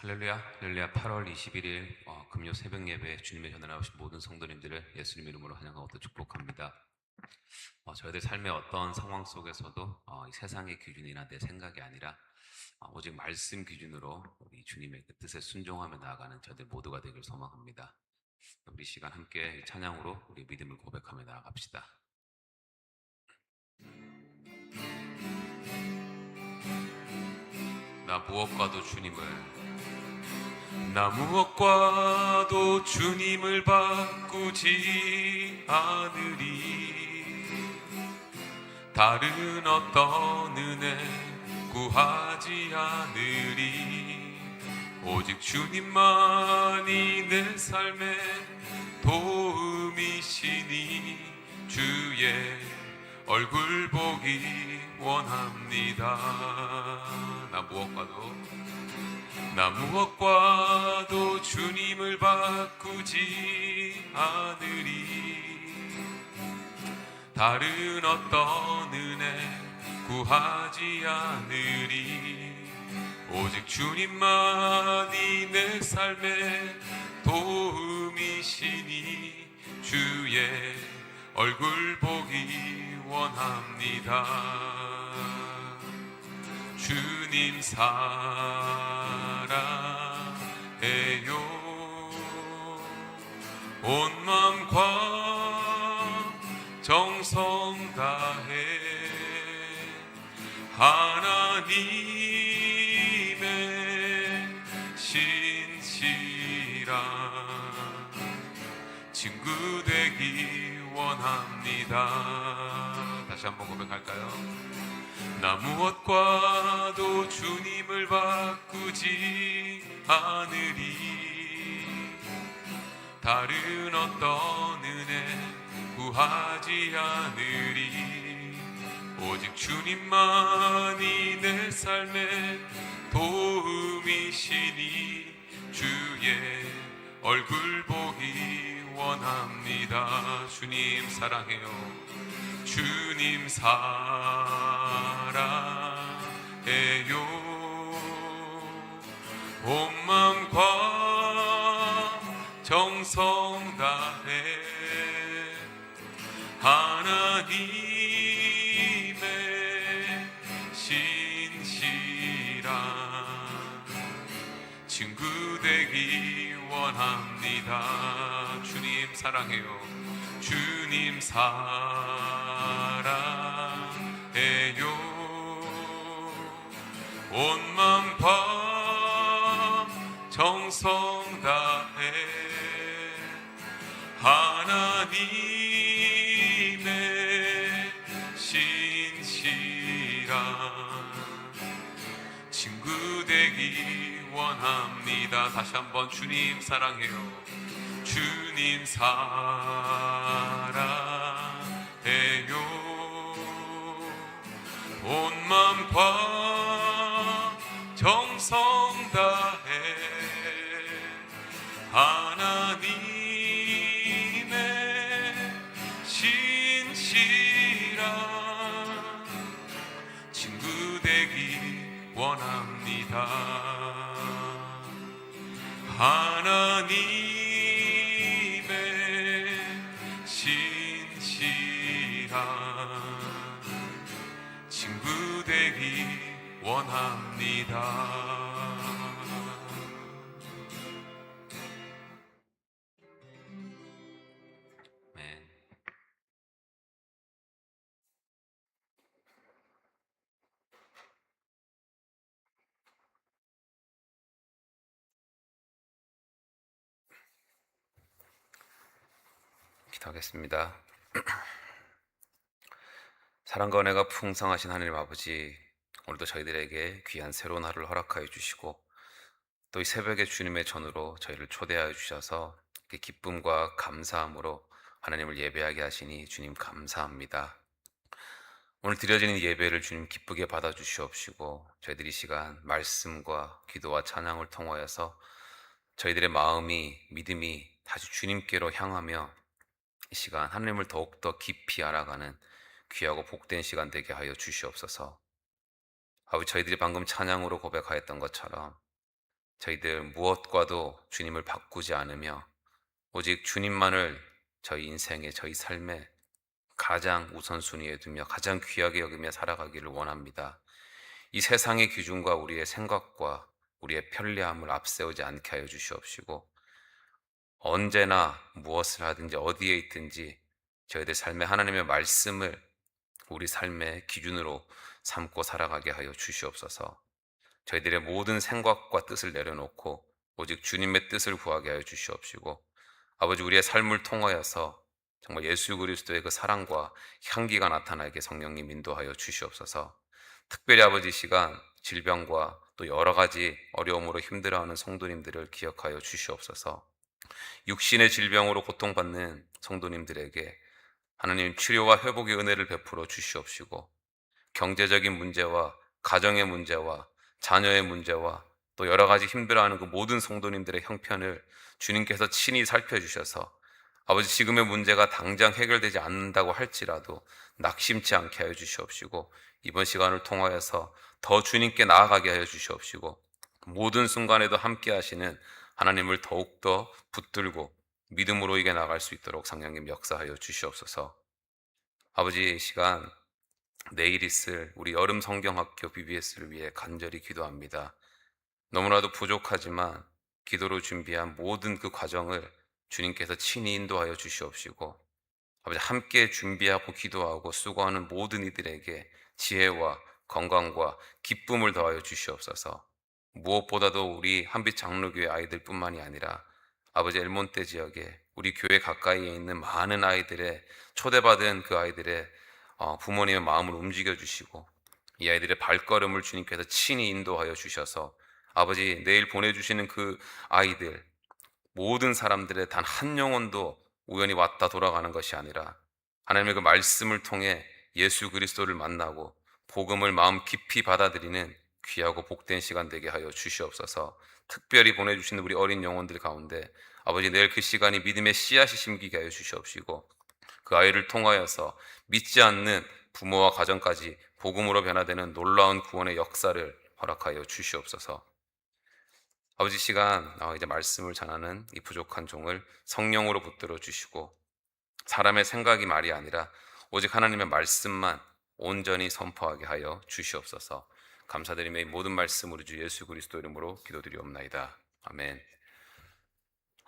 할렐루야, 할렐루야. 8월 21일 금요 새벽 예배 주님의 전에 나오신 모든 성도님들을 예수님 이름으로 환영하고 또 축복합니다. 저희들 삶의 어떤 상황 속에서도 이 세상의 기준이나 내 생각이 아니라 오직 말씀 기준으로 우리 주님의 그 뜻에 순종하며 나아가는 저희들 모두가 되길 소망합니다. 우리 시간 함께 이 찬양으로 우리 믿음을 고백하며 나아갑시다. 나 무엇과도 주님을 바꾸지 않으리. 다른 어떤 은혜 구하지 않으리. 오직 주님만이 내 삶의 도움이시니 주의 얼굴 보기 원합니다. 나 무엇과도 주님을 바꾸지 않으리. 다른 어떤 은혜 구하지 않으리. 오직 주님만이 내 삶의 도움이시니 주의 얼굴 보기 원합니다. 주님 사랑해요. 온 마음과 정성 다해 하나님의 신실한 친구 되기 원합니다. 다시 한번 고백할까요? 나 무엇과도 주님을 바꾸지 않으리. 다른 어떤 은혜 구하지 않으리. 오직 주님만이 내 삶의 도움이시니 주의 얼굴 보기 원합니다. 주님 사랑해요. 주님 사랑해요. 온 마음과 정성 다해 하나님의 신실한 친구 되기 원합니다. 주님 사랑해요. 주님 사랑해요. 온 마음과 정성 다해 하나님의 신실한 친구 되기 원합니다. 다시 한번 주님 사랑해요. 주님 사랑해요. 온 마음과 정성 다해 하나님의 신실한 친구 되기 원합니다. 하나님의 신실한 친구 되기 원합니다. 아멘. 기도하겠습니다. 사랑과 은혜가 풍성하신 하나님 아버지, 오늘도 저희들에게 귀한 새로운 하루를 허락하여 주시고 또 이 새벽에 주님의 전으로 저희를 초대하여 주셔서 기쁨과 감사함으로 하나님을 예배하게 하시니 주님 감사합니다. 오늘 드려지는 예배를 주님 기쁘게 받아주시옵시고 저희들이 이 시간 말씀과 기도와 찬양을 통하여서 저희들의 마음이 믿음이 다시 주님께로 향하며 이 시간 하나님을 더욱더 깊이 알아가는 귀하고 복된 시간 되게 하여 주시옵소서. 아버지, 저희들이 방금 찬양으로 고백하였던 것처럼 저희들 무엇과도 주님을 바꾸지 않으며 오직 주님만을 저희 인생에, 저희 삶에 가장 우선순위에 두며 가장 귀하게 여기며 살아가기를 원합니다. 이 세상의 기준과 우리의 생각과 우리의 편리함을 앞세우지 않게 하여 주시옵시고, 언제나 무엇을 하든지 어디에 있든지 저희들 삶에 하나님의 말씀을 우리 삶의 기준으로 삼고 살아가게 하여 주시옵소서. 저희들의 모든 생각과 뜻을 내려놓고 오직 주님의 뜻을 구하게 하여 주시옵시고, 아버지, 우리의 삶을 통하여서 정말 예수 그리스도의 그 사랑과 향기가 나타나게 성령님 인도하여 주시옵소서. 특별히 아버지, 시간 질병과 또 여러 가지 어려움으로 힘들어하는 성도님들을 기억하여 주시옵소서. 육신의 질병으로 고통받는 성도님들에게 하나님 치료와 회복의 은혜를 베풀어 주시옵시고, 경제적인 문제와 가정의 문제와 자녀의 문제와 또 여러 가지 힘들어하는 그 모든 성도님들의 형편을 주님께서 친히 살펴주셔서 아버지, 지금의 문제가 당장 해결되지 않는다고 할지라도 낙심치 않게 하여 주시옵시고, 이번 시간을 통하여서 더 주님께 나아가게 하여 주시옵시고, 모든 순간에도 함께 하시는 하나님을 더욱더 붙들고 믿음으로 이겨 나갈 수 있도록 성령님 역사하여 주시옵소서. 아버지, 이 시간 내일 있을 우리 여름 성경학교 BBS를 위해 간절히 기도합니다. 너무나도 부족하지만 기도로 준비한 모든 그 과정을 주님께서 친히 인도하여 주시옵시고, 아버지, 함께 준비하고 기도하고 수고하는 모든 이들에게 지혜와 건강과 기쁨을 더하여 주시옵소서. 무엇보다도 우리 한빛 장로교회 아이들뿐만이 아니라 아버지, 엘몬테 지역에 우리 교회 가까이에 있는 많은 아이들의 초대받은 그 아이들의 부모님의 마음을 움직여 주시고, 이 아이들의 발걸음을 주님께서 친히 인도하여 주셔서 아버지, 내일 보내주시는 그 아이들 모든 사람들의 단 한 영혼도 우연히 왔다 돌아가는 것이 아니라 하나님의 그 말씀을 통해 예수 그리스도를 만나고 복음을 마음 깊이 받아들이는 귀하고 복된 시간 되게 하여 주시옵소서. 특별히 보내주시는 우리 어린 영혼들 가운데 아버지, 내일 그 시간이 믿음의 씨앗이 심기게 하여 주시옵시고, 그 아이를 통하여서 믿지 않는 부모와 가정까지 복음으로 변화되는 놀라운 구원의 역사를 허락하여 주시옵소서. 아버지, 시간 이제 말씀을 전하는 이 부족한 종을 성령으로 붙들어 주시고, 사람의 생각이 말이 아니라 오직 하나님의 말씀만 온전히 선포하게 하여 주시옵소서. 감사드리며 이 모든 말씀 우리 주 예수 그리스도 이름으로 기도드리옵나이다. 아멘.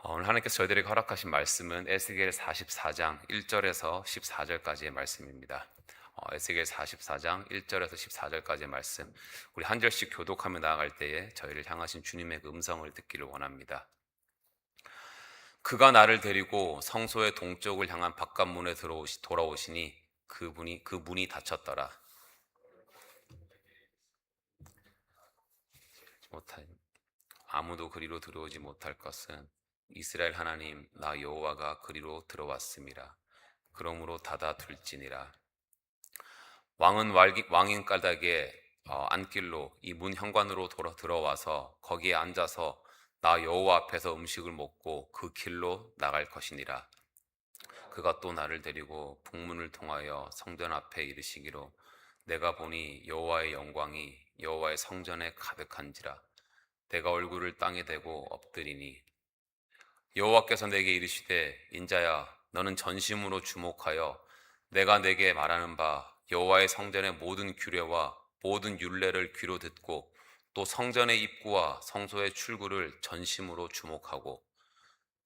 오늘 하나님께서 저희들에게 허락하신 말씀은 에스겔 44장 1절에서 14절까지의 말씀입니다. 에스겔 44장 1절에서 14절까지의 말씀, 우리 한 절씩 교독하며 나아갈 때에 저희를 향하신 주님의 그 음성을 듣기를 원합니다. 그가 나를 데리고 성소의 동쪽을 향한 바깥문에 돌아오시니 그 문이 닫혔더라. 아무도 그리로 들어오지 못할 것은 이스라엘 하나님 나 여호와가 그리로 들어왔음이라. 그러므로 닫아 둘지니라. 왕은 왕인 까닭에 안길로 이 문 현관으로 들어와서 거기에 앉아서 나 여호와 앞에서 음식을 먹고 그 길로 나갈 것이니라. 그가 또 나를 데리고 북문을 통하여 성전 앞에 이르시기로, 내가 보니 여호와의 영광이 여호와의 성전에 가득한지라. 내가 얼굴을 땅에 대고 엎드리니 여호와께서 내게 이르시되, 인자야, 너는 전심으로 주목하여 내가 내게 말하는 바 여호와의 성전의 모든 규례와 모든 율례를 귀로 듣고 또 성전의 입구와 성소의 출구를 전심으로 주목하고,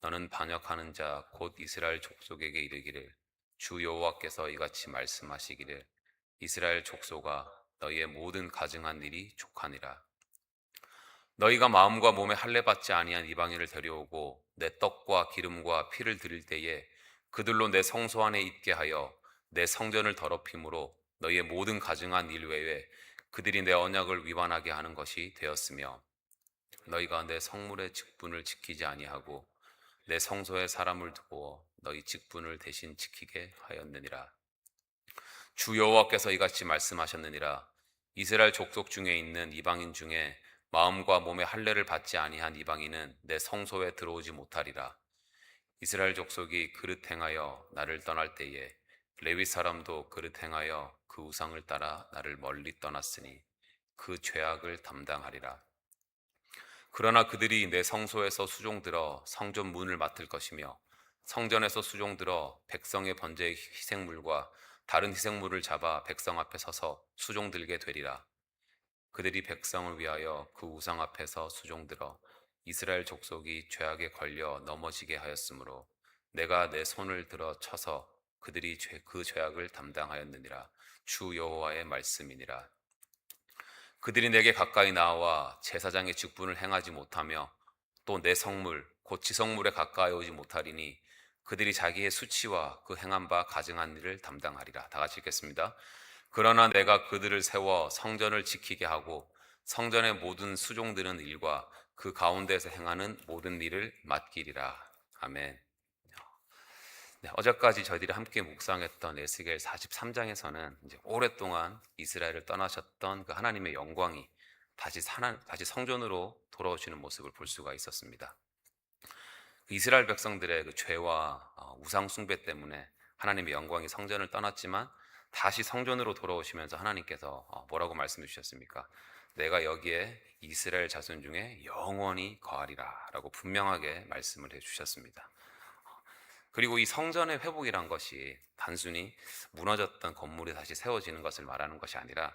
너는 반역하는 자 곧 이스라엘 족속에게 이르기를, 주 여호와께서 이같이 말씀하시기를, 이스라엘 족속아, 너희의 모든 가증한 일이 족하니라. 너희가 마음과 몸에 할례 받지 아니한 이방인을 데려오고 내 떡과 기름과 피를 드릴 때에 그들로 내 성소 안에 있게 하여 내 성전을 더럽힘으로 너희의 모든 가증한 일 외에 그들이 내 언약을 위반하게 하는 것이 되었으며, 너희가 내 성물의 직분을 지키지 아니하고 내 성소에 사람을 두어 너희 직분을 대신 지키게 하였느니라. 주 여호와께서 이같이 말씀하셨느니라. 이스라엘 족속 중에 있는 이방인 중에 마음과 몸의 할례를 받지 아니한 이방인은 내 성소에 들어오지 못하리라. 이스라엘 족속이 그릇 행하여 나를 떠날 때에 레위 사람도 그릇 행하여 그 우상을 따라 나를 멀리 떠났으니 그 죄악을 담당하리라. 그러나 그들이 내 성소에서 수종들어 성전 문을 맡을 것이며 성전에서 수종들어 백성의 번제의 희생물과 다른 희생물을 잡아 백성 앞에 서서 수종들게 되리라. 그들이 백성을 위하여 그 우상 앞에서 수종들어 이스라엘 족속이 죄악에 걸려 넘어지게 하였으므로 내가 내 손을 들어 쳐서 그들이 그 죄악을 담당하였느니라. 주 여호와의 말씀이니라. 그들이 내게 가까이 나와 제사장의 직분을 행하지 못하며 또 내 성물 곧 지성물에 가까이 오지 못하리니 그들이 자기의 수치와 그 행한 바 가증한 일을 담당하리라. 다 같이 읽겠습니다. 그러나 내가 그들을 세워 성전을 지키게 하고 성전의 모든 수종드는 일과 그 가운데에서 행하는 모든 일을 맡기리라. 아멘. 네, 어제까지 저희들이 함께 묵상했던 에스겔 43장에서는 이제 오랫동안 이스라엘을 떠나셨던 그 하나님의 영광이 다시 성전으로 돌아오시는 모습을 볼 수가 있었습니다. 그 이스라엘 백성들의 그 죄와 우상 숭배 때문에 하나님의 영광이 성전을 떠났지만 다시 성전으로 돌아오시면서 하나님께서 뭐라고 말씀해 주셨습니까? 내가 여기에 이스라엘 자손 중에 영원히 거하리라 라고 분명하게 말씀을 해 주셨습니다. 그리고 이 성전의 회복이란 것이 단순히 무너졌던 건물이 다시 세워지는 것을 말하는 것이 아니라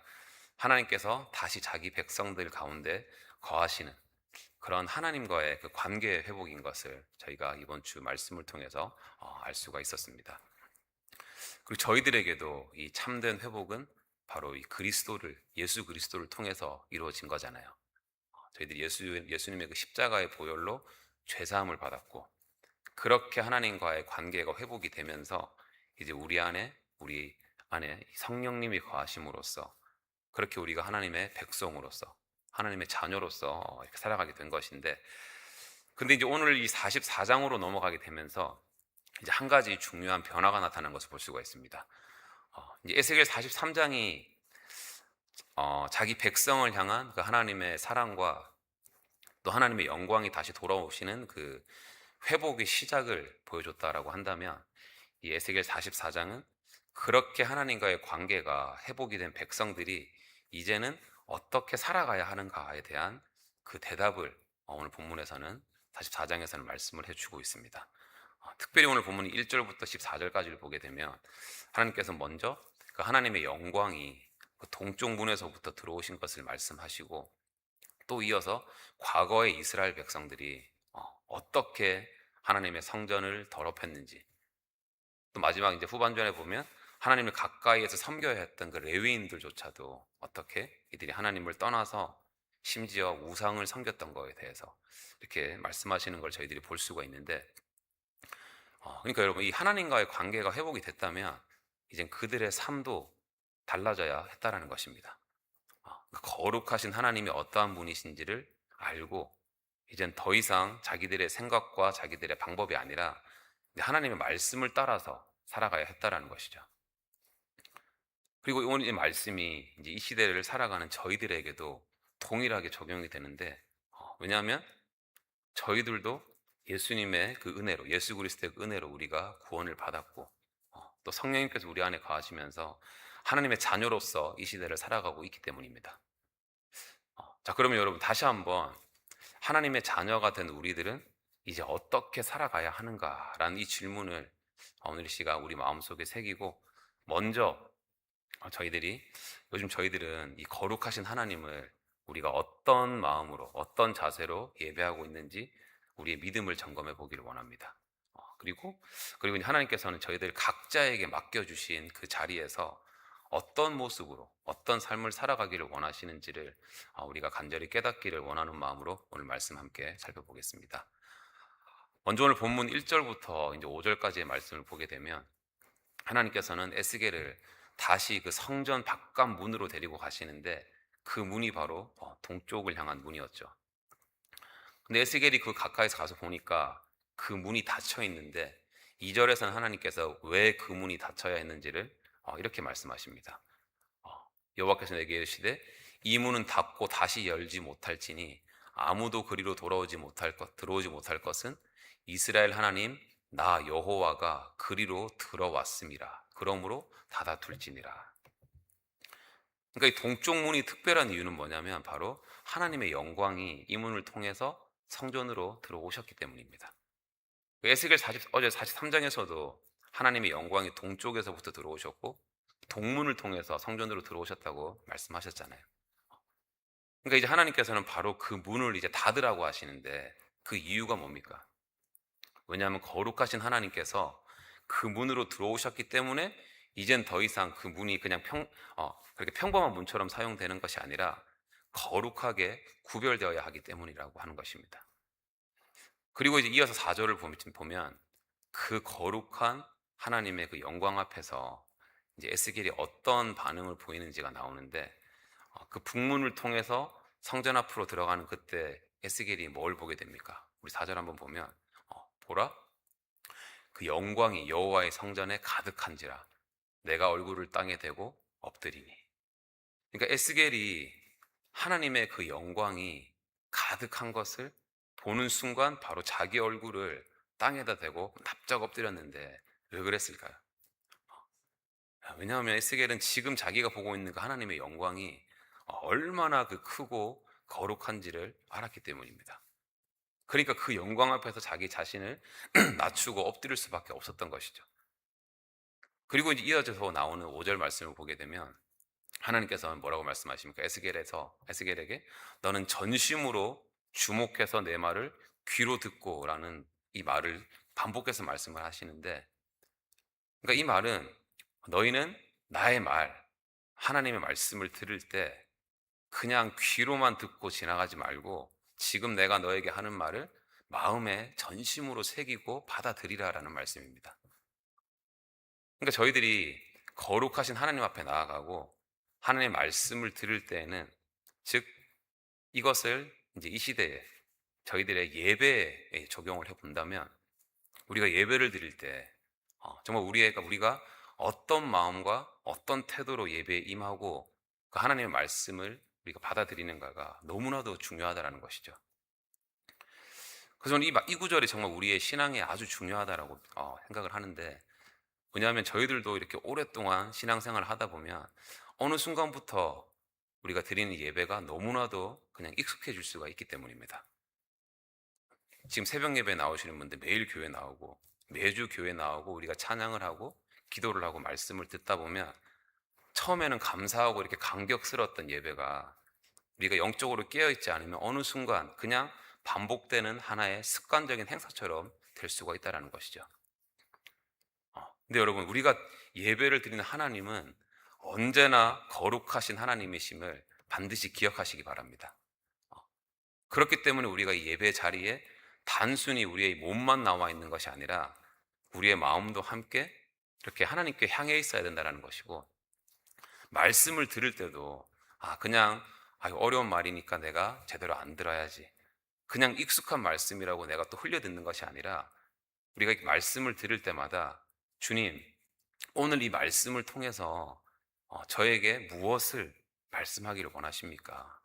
하나님께서 다시 자기 백성들 가운데 거하시는 그런 하나님과의 그 관계의 회복인 것을 저희가 이번 주 말씀을 통해서 알 수가 있었습니다. 그리고 저희들에게도 이 참된 회복은 바로 이 예수 그리스도를 통해서 이루어진 거잖아요. 저희들이 예수님의 그 십자가의 보혈로 죄 사함을 받았고 그렇게 하나님과의 관계가 회복이 되면서 이제 우리 안에 성령님이 거하심으로써 그렇게 우리가 하나님의 백성으로서 하나님의 자녀로서 이렇게 살아가게 된 것인데, 근데 이제 오늘 이 44장으로 넘어가게 되면서 이제 한 가지 중요한 변화가 나타난 것을 볼 수가 있습니다. 이제 에스겔 43장이 자기 백성을 향한 그 하나님의 사랑과 또 하나님의 영광이 다시 돌아오시는 그 회복의 시작을 보여줬다라고 한다면, 이 에스겔 44장은 그렇게 하나님과의 관계가 회복이 된 백성들이 이제는 어떻게 살아가야 하는가에 대한 그 대답을 오늘 본문에서는 44장에서는 말씀을 해주고 있습니다. 특별히 오늘 본문 1절부터 14절까지를 보게 되면 하나님께서 먼저 그 하나님의 영광이 그 동쪽 문에서부터 들어오신 것을 말씀하시고, 또 이어서 과거의 이스라엘 백성들이 어떻게 하나님의 성전을 더럽혔는지, 또 마지막 이제 후반전에 보면 하나님을 가까이에서 섬겨야 했던 그 레위인들조차도 어떻게 이들이 하나님을 떠나서 심지어 우상을 섬겼던 거에 대해서 이렇게 말씀하시는 걸 저희들이 볼 수가 있는데, 그러니까 여러분, 이 하나님과의 관계가 회복이 됐다면 이젠 그들의 삶도 달라져야 했다라는 것입니다. 거룩하신 하나님이 어떠한 분이신지를 알고 이젠 더 이상 자기들의 생각과 자기들의 방법이 아니라 하나님의 말씀을 따라서 살아가야 했다라는 것이죠. 그리고 오늘 이 말씀이 이제 이 시대를 살아가는 저희들에게도 동일하게 적용이 되는데, 왜냐하면 저희들도 예수님의 그 은혜로, 예수 그리스도의 은혜로 우리가 구원을 받았고, 또 성령님께서 우리 안에 거하시면서 하나님의 자녀로서 이 시대를 살아가고 있기 때문입니다. 자, 그러면 여러분 다시 한번 하나님의 자녀가 된 우리들은 이제 어떻게 살아가야 하는가라는 이 질문을 오늘 이 시간 우리 마음속에 새기고, 먼저 요즘 저희들은 이 거룩하신 하나님을 우리가 어떤 마음으로 어떤 자세로 예배하고 있는지 우리의 믿음을 점검해 보기를 원합니다. 그리고 이제 하나님께서는 저희들 각자에게 맡겨주신 그 자리에서 어떤 모습으로 어떤 삶을 살아가기를 원하시는지를 우리가 간절히 깨닫기를 원하는 마음으로 오늘 말씀 함께 살펴보겠습니다. 먼저 오늘 본문 1절부터 이제 5절까지의 말씀을 보게 되면 하나님께서는 에스겔을 다시 그 성전 바깥 문으로 데리고 가시는데, 그 문이 바로 동쪽을 향한 문이었죠. 근데 에스겔이 그 가까이서 가서 보니까 그 문이 닫혀 있는데, 2절에서는 하나님께서 왜 그 문이 닫혀야 했는지를 이렇게 말씀하십니다. 여호와께서 내게 이르시되 이 문은 닫고 다시 열지 못할지니 아무도 그리로 들어오지 못할 것은 이스라엘 하나님 나 여호와가 그리로 들어왔음이라. 그러므로 닫아둘지니라. 그러니까 이 동쪽 문이 특별한 이유는 뭐냐면 바로 하나님의 영광이 이 문을 통해서 성전으로 들어오셨기 때문입니다. 에스겔 40, 어제 43장에서도 하나님의 영광이 동쪽에서부터 들어오셨고 동문을 통해서 성전으로 들어오셨다고 말씀하셨잖아요. 그러니까 이제 하나님께서는 바로 그 문을 이제 닫으라고 하시는데 그 이유가 뭡니까? 왜냐하면 거룩하신 하나님께서 그 문으로 들어오셨기 때문에 이젠 더 이상 그 문이 그냥 그렇게 평범한 문처럼 사용되는 것이 아니라 거룩하게 구별되어야 하기 때문이라고 하는 것입니다. 그리고 이제 이어서 4절을 보면 그 거룩한 하나님의 그 영광 앞에서 이제 에스겔이 어떤 반응을 보이는지가 나오는데 그 북문을 통해서 성전 앞으로 들어가는 그때 에스겔이 뭘 보게 됩니까? 우리 4절 한번 보면 보라 그 영광이 여호와의 성전에 가득한지라 내가 얼굴을 땅에 대고 엎드리니. 그러니까 에스겔이 하나님의 그 영광이 가득한 것을 보는 순간 바로 자기 얼굴을 땅에다 대고 납작 엎드렸는데 왜 그랬을까요? 왜냐하면 에스겔은 지금 자기가 보고 있는 그 하나님의 영광이 얼마나 그 크고 거룩한지를 알았기 때문입니다. 그러니까 그 영광 앞에서 자기 자신을 낮추고 엎드릴 수밖에 없었던 것이죠. 그리고 이제 이어져서 나오는 5절 말씀을 보게 되면 하나님께서는 뭐라고 말씀하십니까? 에스겔에게 너는 전심으로 주목해서 내 말을 귀로 듣고라는 이 말을 반복해서 말씀을 하시는데, 그러니까 이 말은 너희는 나의 말, 하나님의 말씀을 들을 때 그냥 귀로만 듣고 지나가지 말고 지금 내가 너에게 하는 말을 마음에 전심으로 새기고 받아들이라라는 말씀입니다. 그러니까 저희들이 거룩하신 하나님 앞에 나아가고 하나님의 말씀을 들을 때에는 즉 이것을 이제 이 시대에 저희들의 예배에 적용을 해본다면 우리가 예배를 드릴 때 정말 우리가 어떤 마음과 어떤 태도로 예배에 임하고 그 하나님의 말씀을 우리가 받아들이는가가 너무나도 중요하다는 것이죠. 그래서 저는 이 구절이 정말 우리의 신앙에 아주 중요하다라고 생각을 하는데, 왜냐하면 저희들도 이렇게 오랫동안 신앙생활을 하다 보면 어느 순간부터 우리가 드리는 예배가 너무나도 그냥 익숙해질 수가 있기 때문입니다. 지금 새벽 예배 나오시는 분들 매일 교회 나오고 매주 교회 나오고 우리가 찬양을 하고 기도를 하고 말씀을 듣다 보면 처음에는 감사하고 이렇게 감격스러웠던 예배가 우리가 영적으로 깨어있지 않으면 어느 순간 그냥 반복되는 하나의 습관적인 행사처럼 될 수가 있다는 것이죠. 근데 여러분, 우리가 예배를 드리는 하나님은 언제나 거룩하신 하나님이심을 반드시 기억하시기 바랍니다. 그렇기 때문에 우리가 이 예배 자리에 단순히 우리의 몸만 나와 있는 것이 아니라 우리의 마음도 함께 이렇게 하나님께 향해 있어야 된다는 것이고, 말씀을 들을 때도 그냥 어려운 말이니까 내가 제대로 안 들어야지, 그냥 익숙한 말씀이라고 내가 또 흘려 듣는 것이 아니라 우리가 이 말씀을 들을 때마다 주님, 오늘 이 말씀을 통해서 저에게 무엇을 말씀하기를 원하십니까?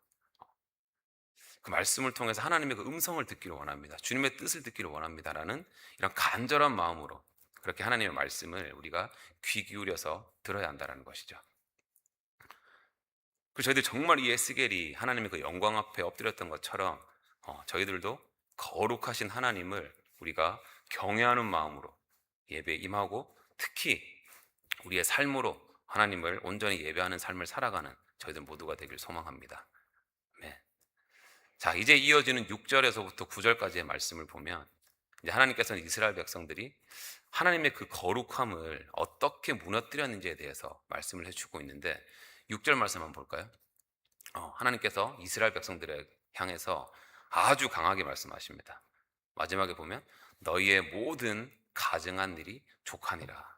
그 말씀을 통해서 하나님의 그 음성을 듣기를 원합니다. 주님의 뜻을 듣기를 원합니다라는 이런 간절한 마음으로 그렇게 하나님의 말씀을 우리가 귀 기울여서 들어야 한다는 것이죠. 그리고 저희들 정말 이 에스겔이 하나님의 그 영광 앞에 엎드렸던 것처럼 저희들도 거룩하신 하나님을 우리가 경외하는 마음으로 예배에 임하고 특히 우리의 삶으로 하나님을 온전히 예배하는 삶을 살아가는 저희들 모두가 되길 소망합니다. 네. 자, 이제 이어지는 6절에서부터 9절까지의 말씀을 보면 이제 하나님께서는 이스라엘 백성들이 하나님의 그 거룩함을 어떻게 무너뜨렸는지에 대해서 말씀을 해주고 있는데 6절 말씀 한번 볼까요? 하나님께서 이스라엘 백성들을 향해서 아주 강하게 말씀하십니다. 마지막에 보면 너희의 모든 가증한 일이 족하니라.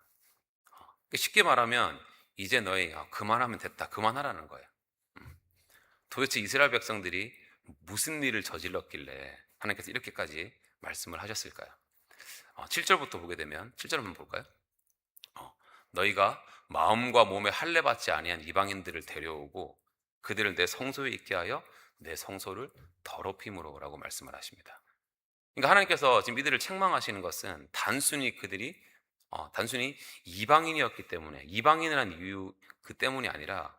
쉽게 말하면 이제 너희 그만하면 됐다, 그만하라는 거예요. 도대체 이스라엘 백성들이 무슨 일을 저질렀길래 하나님께서 이렇게까지 말씀을 하셨을까요? 7절부터 보게 되면 7절 한번 볼까요? 너희가 마음과 몸에 할례 받지 아니한 이방인들을 데려오고 그들을 내 성소에 있게 하여 내 성소를 더럽힘으로라고 말씀을 하십니다. 그러니까 하나님께서 지금 이들을 책망하시는 것은 단순히 그들이 단순히 이방인이었기 때문에, 이방인이라는 이유 그 때문이 아니라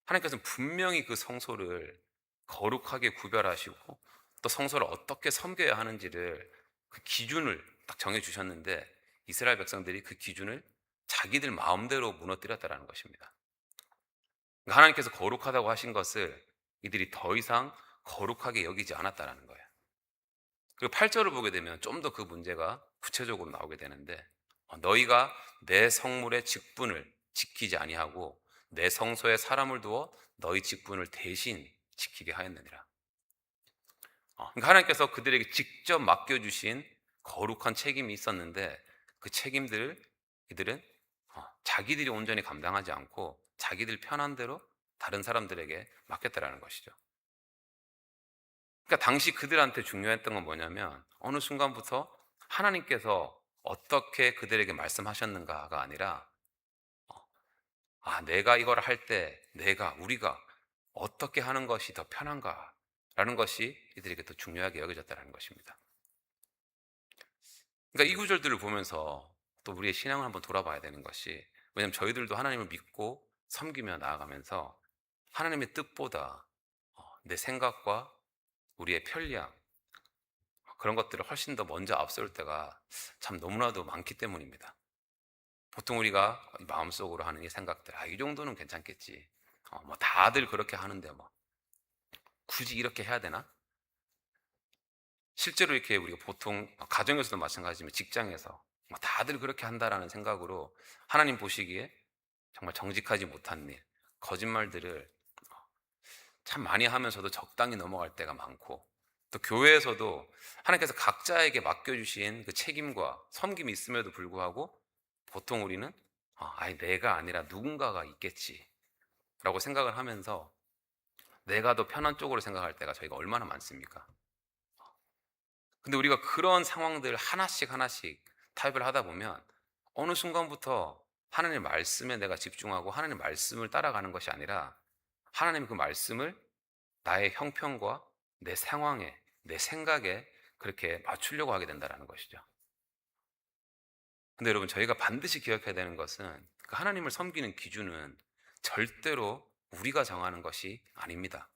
하나님께서는 분명히 그 성소를 거룩하게 구별하시고 또 성소를 어떻게 섬겨야 하는지를 그 기준을 딱 정해 주셨는데 이스라엘 백성들이 그 기준을 자기들 마음대로 무너뜨렸다라는 것입니다. 그러니까 하나님께서 거룩하다고 하신 것을 이들이 더 이상 거룩하게 여기지 않았다라는 거예요. 그리고 8절을 보게 되면 좀 더 그 문제가 구체적으로 나오게 되는데 너희가 내 성물의 직분을 지키지 아니하고 내 성소에 사람을 두어 너희 직분을 대신 지키게 하였느니라. 그러니까 하나님께서 그들에게 직접 맡겨주신 거룩한 책임이 있었는데 그 책임들을 이들은 자기들이 온전히 감당하지 않고 자기들 편한 대로 다른 사람들에게 맡겼다라는 것이죠. 그러니까 당시 그들한테 중요했던 건 뭐냐면 어느 순간부터 하나님께서 어떻게 그들에게 말씀하셨는가가 아니라 내가 이걸 할 때 우리가 어떻게 하는 것이 더 편한가라는 것이 이들에게 더 중요하게 여겨졌다는 것입니다. 그러니까 이 구절들을 보면서 또 우리의 신앙을 한번 돌아봐야 되는 것이, 왜냐하면 저희들도 하나님을 믿고 섬기며 나아가면서 하나님의 뜻보다 내 생각과 우리의 편리함, 그런 것들을 훨씬 더 먼저 앞세울 때가 참 너무나도 많기 때문입니다. 보통 우리가 마음속으로 하는 이 생각들, 이 정도는 괜찮겠지. 뭐 다들 그렇게 하는데 뭐 굳이 이렇게 해야 되나? 실제로 이렇게 우리가 보통 가정에서도 마찬가지지만 직장에서 뭐 다들 그렇게 한다라는 생각으로 하나님 보시기에 정말 정직하지 못한 일, 거짓말들을 참 많이 하면서도 적당히 넘어갈 때가 많고, 또 교회에서도 하나님께서 각자에게 맡겨주신 그 책임과 섬김이 있음에도 불구하고 보통 우리는 내가 아니라 누군가가 있겠지 라고 생각을 하면서 내가 더 편한 쪽으로 생각할 때가 저희가 얼마나 많습니까? 근데 우리가 그런 상황들 하나씩 하나씩 타협을 하다 보면 어느 순간부터 하나님의 말씀에 내가 집중하고 하나님의 말씀을 따라가는 것이 아니라 하나님의 그 말씀을 나의 형편과 내 상황에, 내 생각에 그렇게 맞추려고 하게 된다는 것이죠. 근데 여러분, 저희가 반드시 기억해야 되는 것은 그 하나님을 섬기는 기준은 절대로 우리가 정하는 것이 아닙니다.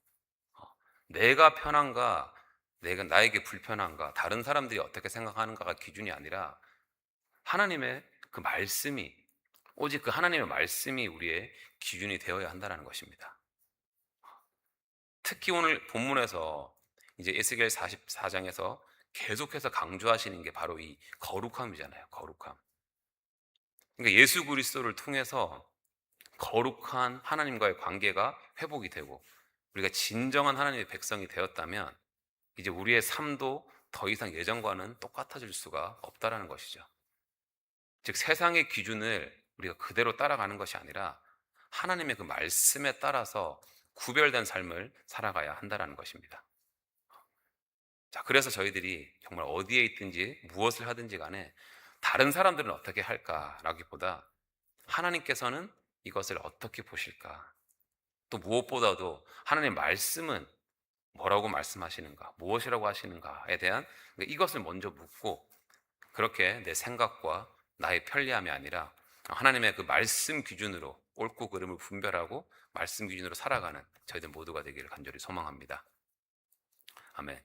어, 내가 편한가, 나에게 불편한가, 다른 사람들이 어떻게 생각하는가가 기준이 아니라 하나님의 그 말씀이, 오직 그 하나님의 말씀이 우리의 기준이 되어야 한다는 것입니다. 특히 오늘 본문에서 이제 에스겔 44장에서 계속해서 강조하시는 게 바로 이 거룩함이잖아요. 거룩함. 그러니까 예수 그리스도를 통해서 거룩한 하나님과의 관계가 회복이 되고 우리가 진정한 하나님의 백성이 되었다면 이제 우리의 삶도 더 이상 예전과는 똑같아질 수가 없다라는 것이죠. 즉 세상의 기준을 우리가 그대로 따라가는 것이 아니라 하나님의 그 말씀에 따라서 구별된 삶을 살아가야 한다는 것입니다. 자, 그래서 저희들이 정말 어디에 있든지 무엇을 하든지 간에 다른 사람들은 어떻게 할까라기보다 하나님께서는 이것을 어떻게 보실까? 또 무엇보다도 하나님의 말씀은 뭐라고 말씀하시는가? 무엇이라고 하시는가에 대한 이것을 먼저 묻고 그렇게 내 생각과 나의 편리함이 아니라 하나님의 그 말씀 기준으로 옳고 그름을 분별하고 말씀 기준으로 살아가는 저희들 모두가 되기를 간절히 소망합니다. 아멘.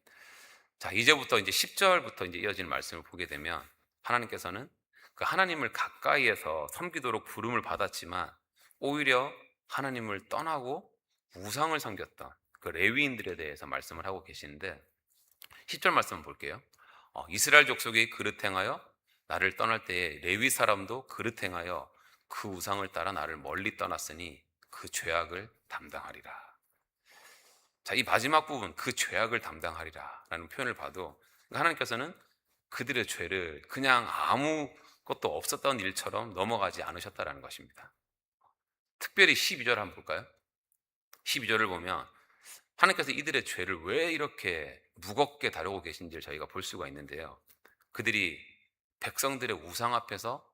자, 이제부터 이제 10절부터 이제 이어지는 말씀을 보게 되면 하나님께서는 그 하나님을 가까이에서 섬기도록 부름을 받았지만 오히려 하나님을 떠나고 우상을 섬겼던 그 레위인들에 대해서 말씀을 하고 계시는데 10절 말씀을 볼게요. 이스라엘 족속이 그릇 행하여 나를 떠날 때에 레위 사람도 그릇 행하여 그 우상을 따라 나를 멀리 떠났으니 그 죄악을 담당하리라. 자, 이 마지막 부분, 그 죄악을 담당하리라 라는 표현을 봐도 하나님께서는 그들의 죄를 그냥 아무것도 없었던 일처럼 넘어가지 않으셨다는 것입니다. 특별히 12절 한번 볼까요? 12절을 보면 하나님께서 이들의 죄를 왜 이렇게 무겁게 다루고 계신지를 저희가 볼 수가 있는데요. 그들이 백성들의 우상 앞에서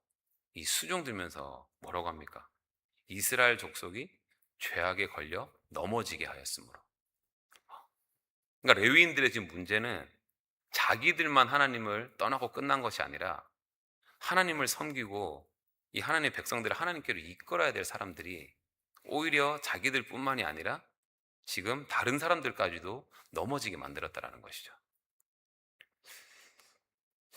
이 수종 들면서 뭐라고 합니까? 이스라엘 족속이 죄악에 걸려 넘어지게 하였으므로. 그러니까 레위인들의 지금 문제는 자기들만 하나님을 떠나고 끝난 것이 아니라 하나님을 섬기고 이 하나님의 백성들을 하나님께로 이끌어야 될 사람들이 오히려 자기들뿐만이 아니라 지금 다른 사람들까지도 넘어지게 만들었다라는 것이죠.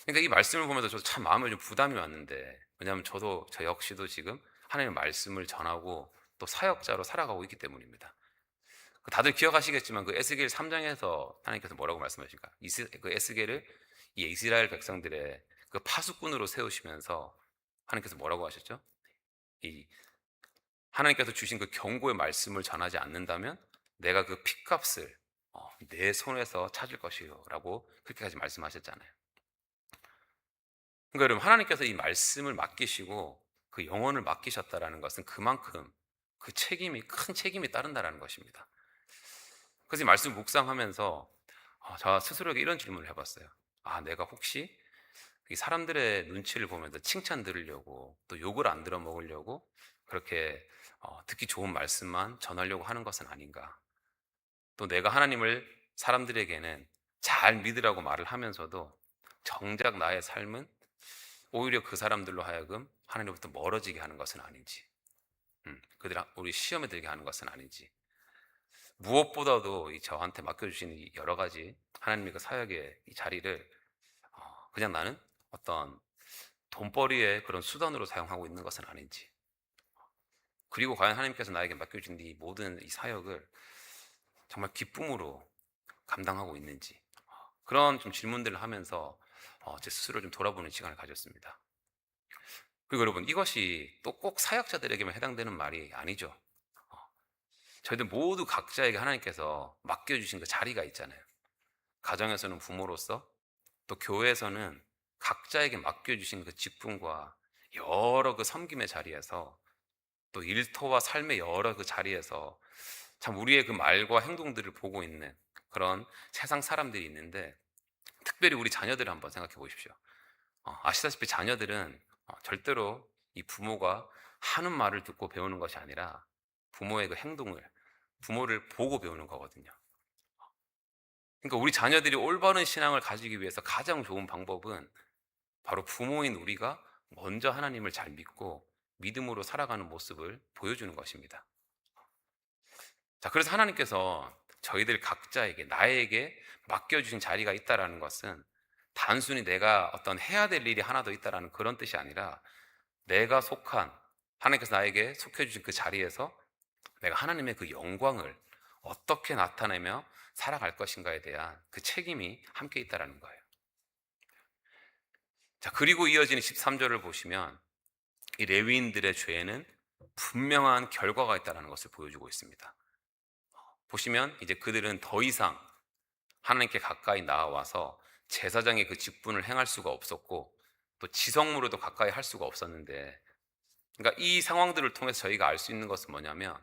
그러니까 이 말씀을 보면서 저도 참 마음에 좀 부담이 왔는데, 왜냐하면 저 역시도 지금 하나님의 말씀을 전하고 또 사역자로 살아가고 있기 때문입니다. 다들 기억하시겠지만 그 에스겔 3장에서 하나님께서 뭐라고 말씀하십니까? 그 에스겔을 이 이스라엘 백성들의 그 파수꾼으로 세우시면서 하나님께서 뭐라고 하셨죠? 이 하나님께서 주신 그 경고의 말씀을 전하지 않는다면 내가 그 핏값을 내 손에서 찾을 것이요라고 그렇게까지 말씀하셨잖아요. 그러니까 여러분, 하나님께서 이 말씀을 맡기시고 그 영혼을 맡기셨다라는 것은 그만큼 그 책임이, 큰 책임이 따른다라는 것입니다. 그래서 이 말씀 묵상하면서 저 스스로에게 이런 질문을 해봤어요. 내가 혹시 이 사람들의 눈치를 보면서 칭찬 들으려고 또 욕을 안 들어 먹으려고 그렇게 듣기 좋은 말씀만 전하려고 하는 것은 아닌가? 또 내가 하나님을 사람들에게는 잘 믿으라고 말을 하면서도 정작 나의 삶은 오히려 그 사람들로 하여금 하나님으로부터 멀어지게 하는 것은 아닌지, 우리 시험에 들게 하는 것은 아닌지, 무엇보다도 저한테 맡겨주신 이 여러 가지 하나님의 그 사역의 이 자리를 그냥 나는 어떤 돈벌이의 그런 수단으로 사용하고 있는 것은 아닌지, 그리고 과연 하나님께서 나에게 맡겨주신 이 모든 이 사역을 정말 기쁨으로 감당하고 있는지, 그런 좀 질문들을 하면서 제 스스로를 좀 돌아보는 시간을 가졌습니다. 그리고 여러분, 이것이 또 꼭 사역자들에게만 해당되는 말이 아니죠. 저희들 모두 각자에게 하나님께서 맡겨주신 그 자리가 있잖아요. 가정에서는 부모로서, 또 교회에서는 각자에게 맡겨주신 그 직분과 여러 그 섬김의 자리에서, 또 일터와 삶의 여러 그 자리에서 참 우리의 그 말과 행동들을 보고 있는 그런 세상 사람들이 있는데, 특별히 우리 자녀들을 한번 생각해 보십시오. 아시다시피 자녀들은 절대로 이 부모가 하는 말을 듣고 배우는 것이 아니라 부모의 그 행동을, 부모를 보고 배우는 거거든요. 그러니까 우리 자녀들이 올바른 신앙을 가지기 위해서 가장 좋은 방법은 바로 부모인 우리가 먼저 하나님을 잘 믿고 믿음으로 살아가는 모습을 보여주는 것입니다. 자, 그래서 하나님께서 저희들 각자에게, 나에게 맡겨주신 자리가 있다라는 것은 단순히 내가 어떤 해야 될 일이 하나 더 있다라는 그런 뜻이 아니라, 내가 속한, 하나님께서 나에게 속해주신 그 자리에서 내가 하나님의 그 영광을 어떻게 나타내며 살아갈 것인가에 대한 그 책임이 함께 있다라는 거예요. 자, 그리고 이어지는 13절을 보시면 이 레위인들의 죄에는 분명한 결과가 있다는 것을 보여주고 있습니다. 보시면 이제 그들은 더 이상 하나님께 가까이 나아와서 제사장의 그 직분을 행할 수가 없었고, 또 지성무로도 가까이 할 수가 없었는데, 그러니까 이 상황들을 통해서 저희가 알 수 있는 것은 뭐냐면,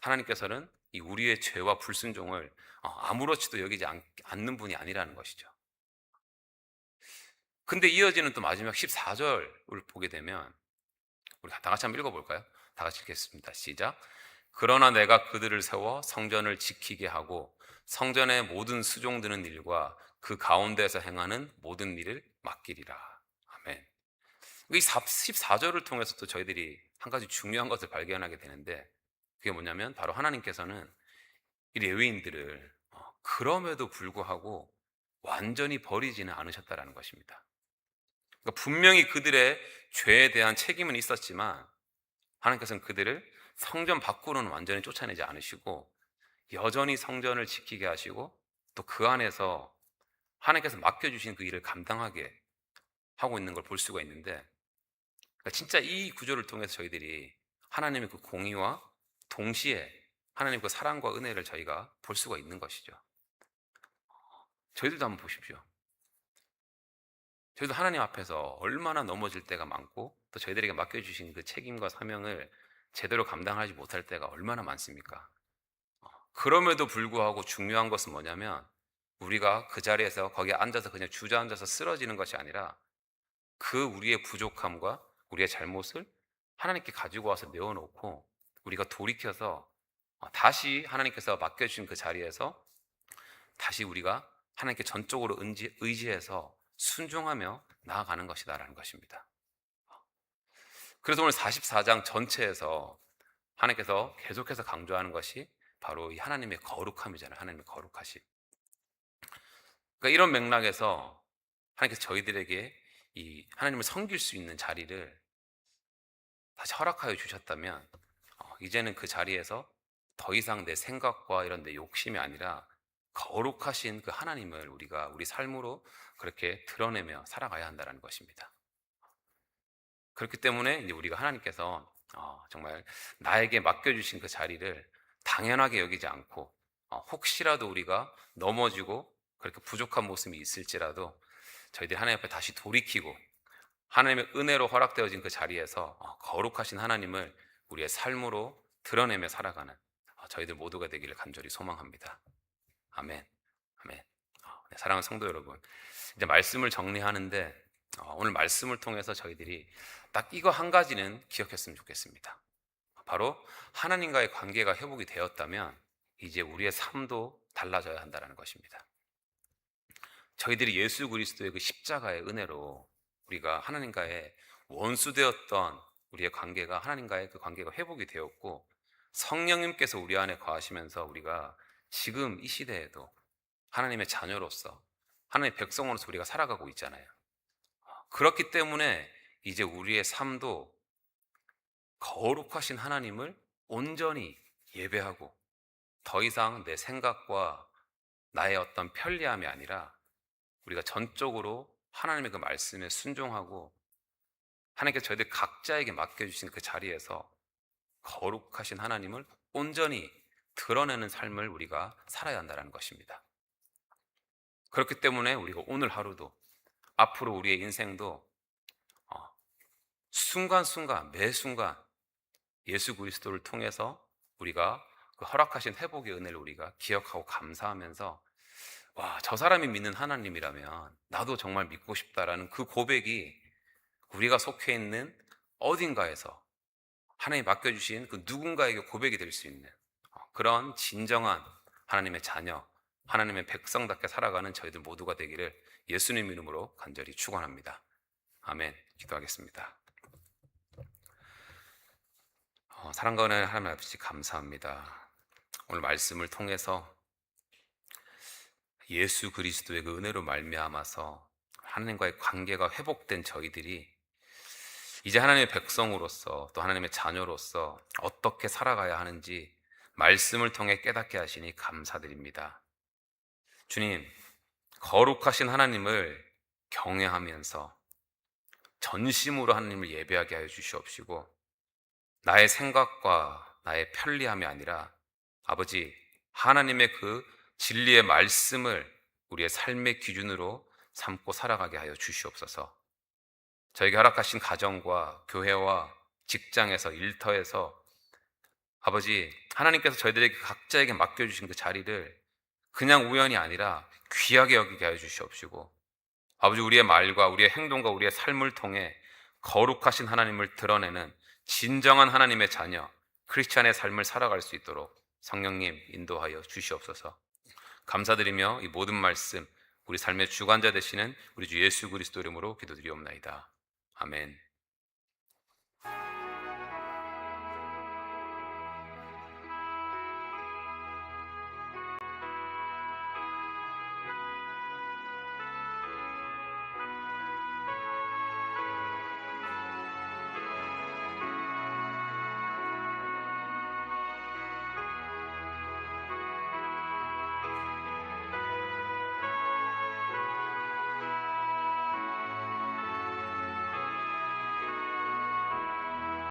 하나님께서는 이 우리의 죄와 불순종을 아무렇지도 여기지 않는 분이 아니라는 것이죠. 근데 이어지는 또 마지막 14절을 보게 되면, 우리 다 같이 한번 읽어볼까요? 다 같이 읽겠습니다. 시작. 그러나 내가 그들을 세워 성전을 지키게 하고 성전의 모든 수종드는 일과 그 가운데서 행하는 모든 일을 맡기리라. 아멘. 이 14절을 통해서 또 저희들이 한 가지 중요한 것을 발견하게 되는데, 그게 뭐냐면 바로 하나님께서는 이 레위인들을 그럼에도 불구하고 완전히 버리지는 않으셨다라는 것입니다. 그러니까 분명히 그들의 죄에 대한 책임은 있었지만 하나님께서는 그들을 성전 밖으로는 완전히 쫓아내지 않으시고 여전히 성전을 지키게 하시고, 또 그 안에서 하나님께서 맡겨주신 그 일을 감당하게 하고 있는 걸 볼 수가 있는데, 그러니까 진짜 이 구조를 통해서 저희들이 하나님의 그 공의와 동시에 하나님의 그 사랑과 은혜를 저희가 볼 수가 있는 것이죠. 저희들도 한번 보십시오. 저희도 하나님 앞에서 얼마나 넘어질 때가 많고, 또 저희들에게 맡겨주신 그 책임과 사명을 제대로 감당하지 못할 때가 얼마나 많습니까? 그럼에도 불구하고 중요한 것은 뭐냐면, 우리가 그 자리에서 거기에 앉아서 그냥 주저앉아서 쓰러지는 것이 아니라 그 우리의 부족함과 우리의 잘못을 하나님께 가지고 와서 내어놓고 우리가 돌이켜서 다시 하나님께서 맡겨주신 그 자리에서 다시 우리가 하나님께 전적으로 의지해서 순종하며 나아가는 것이다라는 것입니다. 그래서 오늘 44장 전체에서 하나님께서 계속해서 강조하는 것이 바로 이 하나님의 거룩함이잖아요. 하나님의 거룩하심. 그러니까 이런 맥락에서 하나님께서 저희들에게 이 하나님을 섬길 수 있는 자리를 다시 허락하여 주셨다면, 이제는 그 자리에서 더 이상 내 생각과 이런 내 욕심이 아니라 거룩하신 그 하나님을 우리가 우리 삶으로 그렇게 드러내며 살아가야 한다는 것입니다. 그렇기 때문에 이제 우리가 하나님께서 정말 나에게 맡겨주신 그 자리를 당연하게 여기지 않고, 혹시라도 우리가 넘어지고 그렇게 부족한 모습이 있을지라도 저희들이 하나님 앞에 다시 돌이키고 하나님의 은혜로 허락되어진 그 자리에서 거룩하신 하나님을 우리의 삶으로 드러내며 살아가는 저희들 모두가 되기를 간절히 소망합니다. 아멘. 아멘. 네, 사랑하는 성도 여러분, 이제 말씀을 정리하는데 오늘 말씀을 통해서 저희들이 딱 이거 한 가지는 기억했으면 좋겠습니다. 바로 하나님과의 관계가 회복이 되었다면 이제 우리의 삶도 달라져야 한다는 것입니다. 저희들이 예수 그리스도의 그 십자가의 은혜로 우리가 하나님과의 원수되었던 우리의 관계가, 하나님과의 그 관계가 회복이 되었고, 성령님께서 우리 안에 거하시면서 우리가 지금 이 시대에도 하나님의 자녀로서, 하나님의 백성으로서 우리가 살아가고 있잖아요. 그렇기 때문에 이제 우리의 삶도 거룩하신 하나님을 온전히 예배하고 더 이상 내 생각과 나의 어떤 편리함이 아니라 우리가 전적으로 하나님의 그 말씀에 순종하고 하나님께서 저희들 각자에게 맡겨주신 그 자리에서 거룩하신 하나님을 온전히 드러내는 삶을 우리가 살아야 한다는 것입니다. 그렇기 때문에 우리가 오늘 하루도, 앞으로 우리의 인생도 순간순간, 매 순간 예수 그리스도를 통해서 우리가 그 허락하신 회복의 은혜를 우리가 기억하고 감사하면서, 와, 저 사람이 믿는 하나님이라면 나도 정말 믿고 싶다라는 그 고백이 우리가 속해 있는 어딘가에서 하나님이 맡겨주신 그 누군가에게 고백이 될 수 있는 그런 진정한 하나님의 자녀, 하나님의 백성답게 살아가는 저희들 모두가 되기를 예수님 이름으로 간절히 축원합니다. 아멘. 기도하겠습니다. 사랑과 은혜의 하나님 아버지, 감사합니다. 오늘 말씀을 통해서 예수 그리스도의 그 은혜로 말미암아서 하나님과의 관계가 회복된 저희들이 이제 하나님의 백성으로서 또 하나님의 자녀로서 어떻게 살아가야 하는지 말씀을 통해 깨닫게 하시니 감사드립니다. 주님, 거룩하신 하나님을 경외하면서 전심으로 하나님을 예배하게 하여 주시옵시고, 나의 생각과 나의 편리함이 아니라 아버지 하나님의 그 진리의 말씀을 우리의 삶의 기준으로 삼고 살아가게 하여 주시옵소서. 저에게 허락하신 가정과 교회와 직장에서, 일터에서 아버지 하나님께서 저희들에게 각자에게 맡겨주신 그 자리를 그냥 우연이 아니라 귀하게 여기게 하여 주시옵시고, 아버지 우리의 말과 우리의 행동과 우리의 삶을 통해 거룩하신 하나님을 드러내는 진정한 하나님의 자녀, 크리스찬의 삶을 살아갈 수 있도록 성령님 인도하여 주시옵소서. 감사드리며 이 모든 말씀 우리 삶의 주관자 되시는 우리 주 예수 그리스도 이름으로 기도드리옵나이다. 아멘.